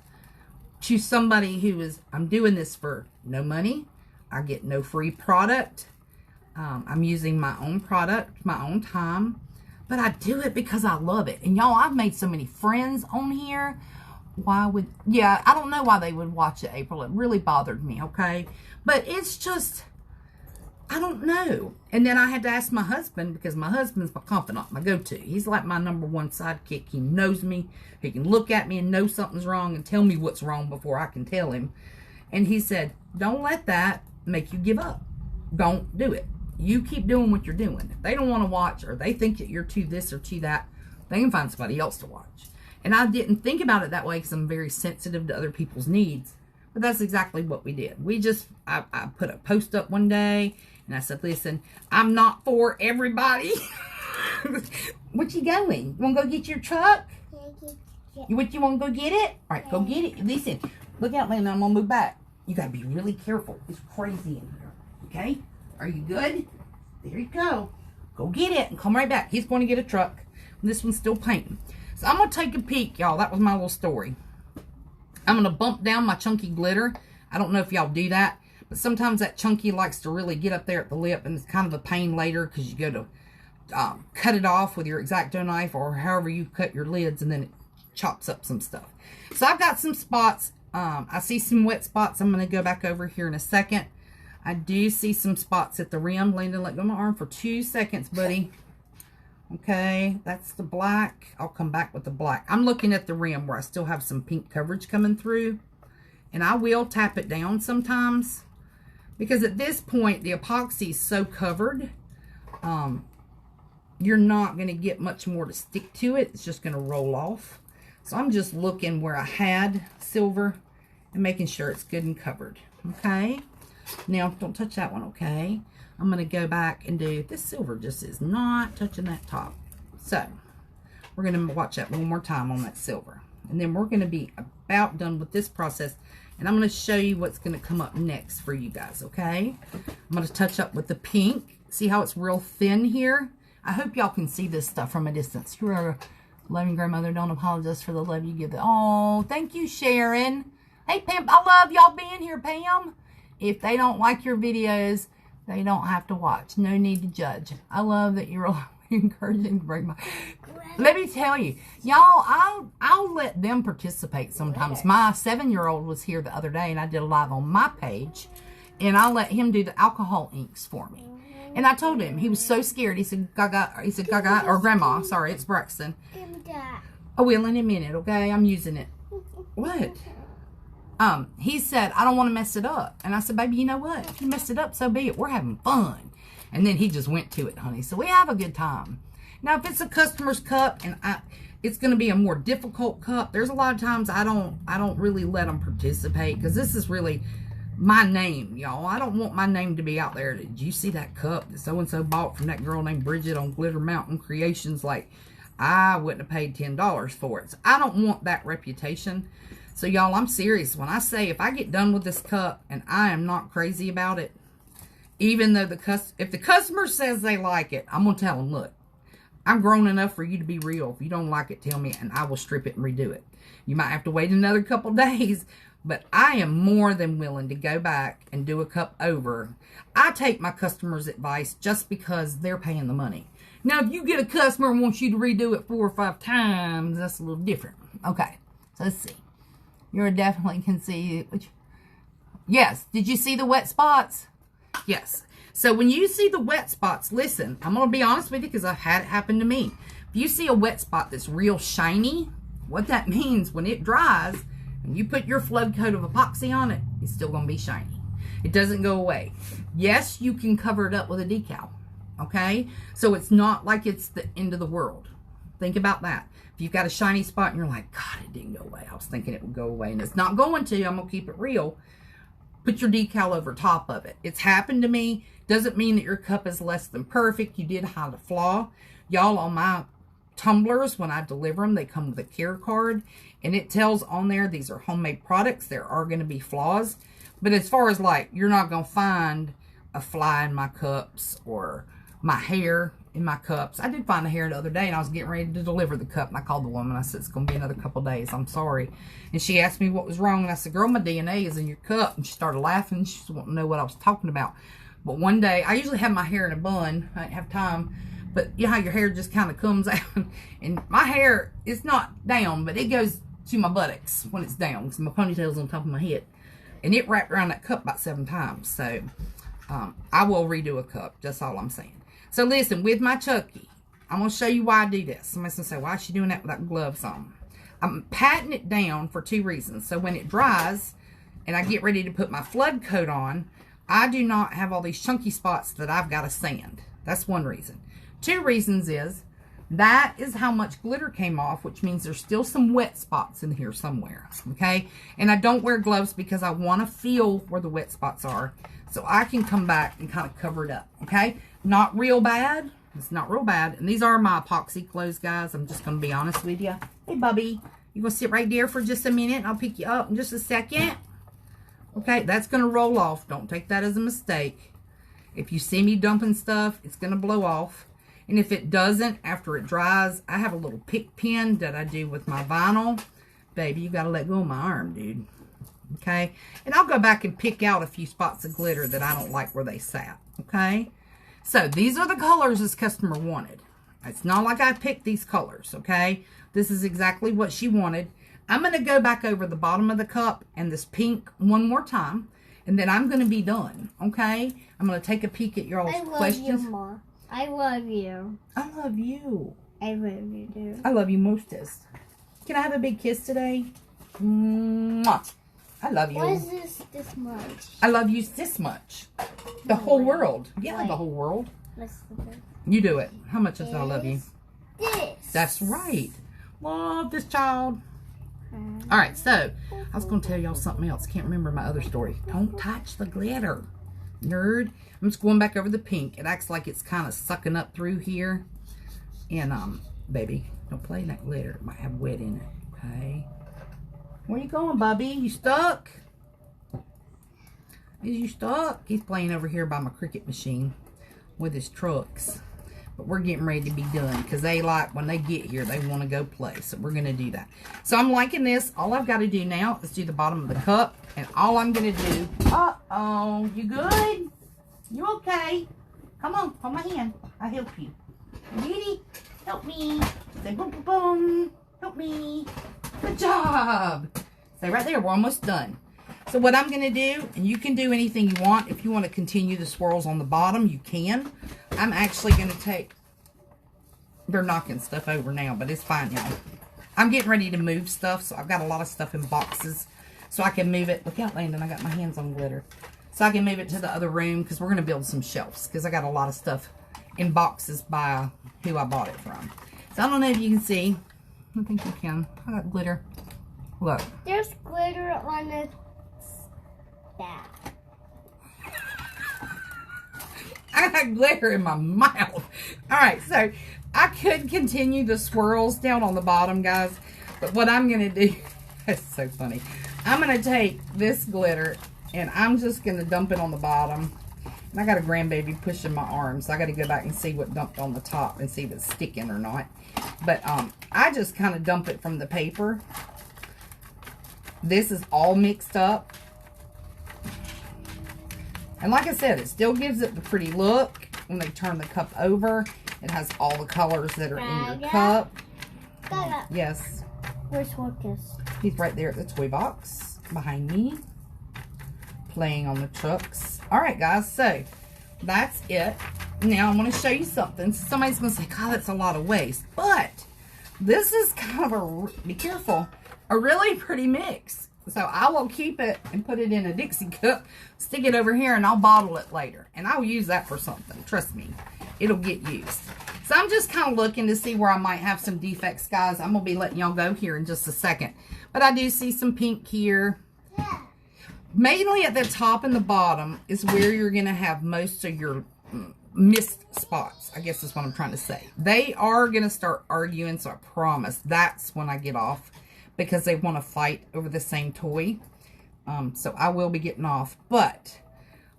to somebody who is, I'm doing this for no money. I get no free product. I'm using my own product, my own time, but I do it because I love it. And y'all, I've made so many friends on here. Why would, yeah, I don't know why they would watch it, April. It really bothered me, okay? But it's just, I don't know. And then I had to ask my husband, because my husband's my confidant, my go-to. He's like my #1 sidekick. He knows me. He can look at me and know something's wrong and tell me what's wrong before I can tell him. And he said, don't let that make you give up. Don't do it. You keep doing what you're doing. If they don't want to watch, or they think that you're too this or too that, they can find somebody else to watch. And I didn't think about it that way because I'm very sensitive to other people's needs. But that's exactly what we did. We just, I put a post up one day, and I said, listen, I'm not for everybody. What you going? You want to go get your truck? You want to go get it? All right, go get it. Listen, look out, man. I'm going to move back. You got to be really careful. It's crazy in here. Okay? Are you good? There you go. Go get it and come right back. He's going to get a truck. This one's still painting. So I'm going to take a peek, y'all. That was my little story. I'm going to bump down my chunky glitter. I don't know if y'all do that, but sometimes that chunky likes to really get up there at the lip, and it's kind of a pain later because you go to cut it off with your X-Acto knife or however you cut your lids, and then it chops up some stuff. So I've got some spots. I see some wet spots. I'm going to go back over here in a second. I do see some spots at the rim. Landon, let go of my arm for 2 seconds, buddy. Okay, that's the black. I'll come back with the black. I'm looking at the rim where I still have some pink coverage coming through. And I will tap it down sometimes, because at this point, the epoxy is so covered, you're not going to get much more to stick to it. It's just going to roll off. So I'm just looking where I had silver and making sure it's good and covered. Okay. Now, don't touch that one, okay? I'm going to go back and do, this silver just is not touching that top. So, we're going to watch that one more time on that silver. And then we're going to be about done with this process. And I'm going to show you what's going to come up next for you guys, okay? I'm going to touch up with the pink. See how it's real thin here? I hope y'all can see this stuff from a distance. You're a loving grandmother. Don't apologize for the love you give. Oh, thank you, Sharon. Hey, Pam. I love y'all being here, Pam. If they don't like your videos, they don't have to watch. No need to judge. I love that you're encouraging to break my... Let me tell you, y'all, I'll let them participate sometimes. My 7-year-old was here the other day, and I did a live on my page, and I let him do the alcohol inks for me. And I told him, he was so scared. He said, Gaga, or Grandma, sorry, it's Braxton. I will in a minute, okay? I'm using it. What? He said, I don't want to mess it up. And I said, baby, you know what? If you mess it up, so be it. We're having fun. And then he just went to it, honey. So we have a good time. Now, if it's a customer's cup and it's going to be a more difficult cup, there's a lot of times I don't really let them participate, because this is really my name, y'all. I don't want my name to be out there. Did you see that cup that so-and-so bought from that girl named Bridget on Glitter Mountain Creations? Like, I wouldn't have paid $10 for it. So I don't want that reputation. So, y'all, I'm serious. When I say if I get done with this cup and I am not crazy about it, even though if the customer says they like it, I'm going to tell them, look, I'm grown enough for you to be real. If you don't like it, tell me, and I will strip it and redo it. You might have to wait another couple days, but I am more than willing to go back and do a cup over. I take my customers' advice just because they're paying the money. Now, if you get a customer and wants you to redo it 4 or 5 times, that's a little different. Okay, so let's see. You definitely can see, yes. Did you see the wet spots? Yes. So when you see the wet spots, listen, I'm going to be honest with you because I've had it happen to me. If you see a wet spot that's real shiny, what that means, when it dries and you put your flood coat of epoxy on it, it's still going to be shiny. It doesn't go away. Yes, you can cover it up with a decal. Okay? So it's not like it's the end of the world. Think about that. If you've got a shiny spot and you're like, God, it didn't go away. I was thinking it would go away, and it's not going to. I'm going to keep it real. Put your decal over top of it. It's happened to me. Doesn't mean that your cup is less than perfect. You did hide a flaw. Y'all, on my tumblers, when I deliver them, they come with a care card, and it tells on there these are homemade products. There are going to be flaws. But as far as like, you're not going to find a fly in my cups or my hair in my cups. I did find a hair the other day, and I was getting ready to deliver the cup, and I called the woman. I said, it's going to be another couple days. I'm sorry. And she asked me what was wrong, and I said, girl, my DNA is in your cup. And she started laughing. She wanted to know what I was talking about. But one day, I usually have my hair in a bun. I didn't have time. But you know how your hair just kind of comes out? And my hair is not down, but it goes to my buttocks when it's down, because my ponytail's on top of my head. And it wrapped around that cup about 7 times. So, I will redo a cup. That's all I'm saying. So listen, with my Chucky, I'm going to show you why I do this. Somebody's going to say, why is she doing that without gloves on? I'm patting it down for 2 reasons. So when it dries and I get ready to put my flood coat on, I do not have all these chunky spots that I've got to sand. That's one reason. 2 reasons is, that is how much glitter came off, which means there's still some wet spots in here somewhere, okay? And I don't wear gloves because I want to feel where the wet spots are so I can come back and kind of cover it up, okay? Not real bad. It's not real bad. And these are my epoxy clothes, guys. I'm just going to be honest with you. Hey, Bubby, you going to sit right there for just a minute, and I'll pick you up in just a second? Okay, that's going to roll off. Don't take that as a mistake. If you see me dumping stuff, it's going to blow off. And if it doesn't, after it dries, I have a little pick pin that I do with my vinyl. Baby, you got to let go of my arm, dude. Okay? And I'll go back and pick out a few spots of glitter that I don't like where they sat. Okay? So, these are the colors this customer wanted. It's not like I picked these colors, okay? This is exactly what she wanted. I'm going to go back over the bottom of the cup and this pink one more time. And then I'm going to be done, okay? I'm going to take a peek at your questions. I love you, Ma. I love you. I love you. I love you, too. I love you mostest. Can I have a big kiss today? Mwah. I love you. What is this much? I love you this much. The whole world. Yeah, Wait. the whole world. What's this? You do it. How much does I love you? This. That's right. Love this child. All right, so I was going to tell y'all something else. Can't remember my other story. Don't touch the glitter, nerd. I'm just going back over the pink. It acts like it's kind of sucking up through here. And, baby, don't play in that glitter. It might have wet in it, okay? Where you going, Bubby? You stuck? Is you stuck? He's playing over here by my Cricut machine with his trucks. But we're getting ready to be done because they like, when they get here, they want to go play. So we're going to do that. So I'm liking this. All I've got to do now is do the bottom of the cup. And all I'm going to do, uh-oh, you good? You okay? Come on, hold my hand. I'll help you. Diddy, help me. Say boom, boom, boom. Help me. Good job. Stay right there. We're almost done. So what I'm going to do, and you can do anything you want. If you want to continue the swirls on the bottom, you can. I'm actually going to take, they're knocking stuff over now, but it's fine, y'all. I'm getting ready to move stuff, so I've got a lot of stuff in boxes, so I can move it. Look out, Landon, I got my hands on glitter. So I can move it to the other room, because we're going to build some shelves, because I got a lot of stuff in boxes by who I bought it from. So I don't know if you can see. I think you can. I got glitter. Look. There's glitter on the back. I got glitter in my mouth. Alright, so I could continue the swirls down on the bottom, guys. But what I'm going to do, that's so funny. I'm going to take this glitter and I'm just going to dump it on the bottom. And I got a grandbaby pushing my arm, so I got to go back and see what dumped on the top and see if it's sticking or not. But I just kind of dump it from the paper. This is all mixed up. And like I said, it still gives it the pretty look when they turn the cup over. It has all the colors that are in your cup. Gaga. Yes. Where's Lucas? He's right there at the toy box behind me, playing on the trucks. All right, guys, so that's it. Now I'm going to show you something. Somebody's going to say, God, that's a lot of waste. But this is kind of a, be careful, a really pretty mix. So I will keep it and put it in a Dixie cup, stick it over here, and I'll bottle it later. And I'll use that for something. Trust me, it'll get used. So I'm just kind of looking to see where I might have some defects, guys. I'm going to be letting y'all go here in just a second. But I do see some pink here. Mainly at the top and the bottom is where you're going to have most of your missed spots, I guess is what I'm trying to say. They are going to start arguing, so I promise that's when I get off, because they want to fight over the same toy. So I will be getting off. But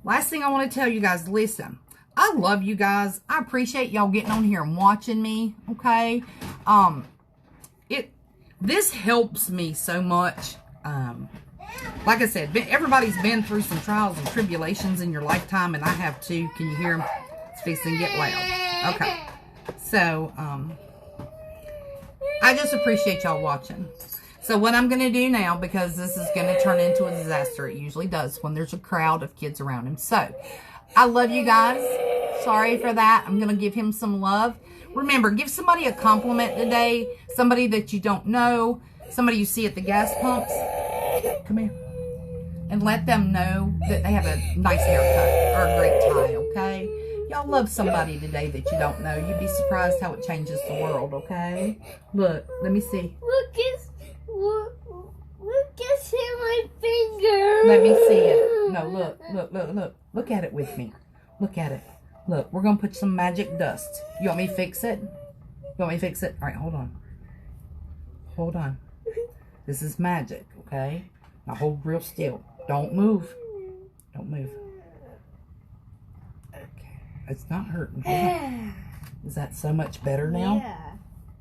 last thing I want to tell you guys, listen, I love you guys. I appreciate y'all getting on here and watching me, okay? This helps me so much. Like I said, everybody's been through some trials and tribulations in your lifetime, and I have too. Can you hear them? It's fixing to get loud. Okay. So, I just appreciate y'all watching. So what I'm going to do now, because this is going to turn into a disaster, it usually does when there's a crowd of kids around him. So, I love you guys. Sorry for that. I'm going to give him some love. Remember, give somebody a compliment today. Somebody that you don't know. Somebody you see at the gas pumps. Come here. And let them know that they have a nice haircut or a great tie, okay? Y'all love somebody today that you don't know. You'd be surprised how it changes the world, okay? Look, let me see. Look at my finger. Let me see it. No, look. Look at it with me. Look at it. Look, we're going to put some magic dust. You want me to fix it? You want me to fix it? All right, hold on. Hold on. This is magic, okay? Now hold real still. Don't move. Don't move. Okay. It's not hurting. Is that so much better now? Yeah.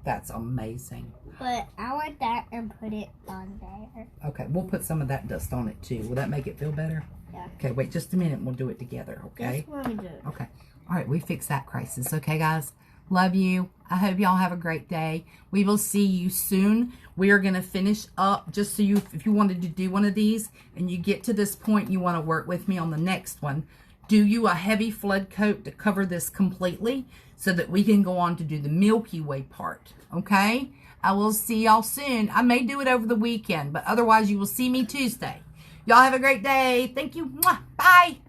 That's amazing. But I want that and put it on there. Okay, we'll put some of that dust on it too. Will that make it feel better? Yeah. Okay, wait just a minute and we'll do it together, okay? That's what I'm doing. Okay. All right, we fixed that crisis. Okay, guys? Love you. I hope y'all have a great day. We will see you soon. We are going to finish up, just so if you wanted to do one of these and you get to this point and you want to work with me on the next one, do you a heavy flood coat to cover this completely so that we can go on to do the Milky Way part, okay? I will see y'all soon. I may do it over the weekend, but otherwise you will see me Tuesday. Y'all have a great day. Thank you. Mwah. Bye.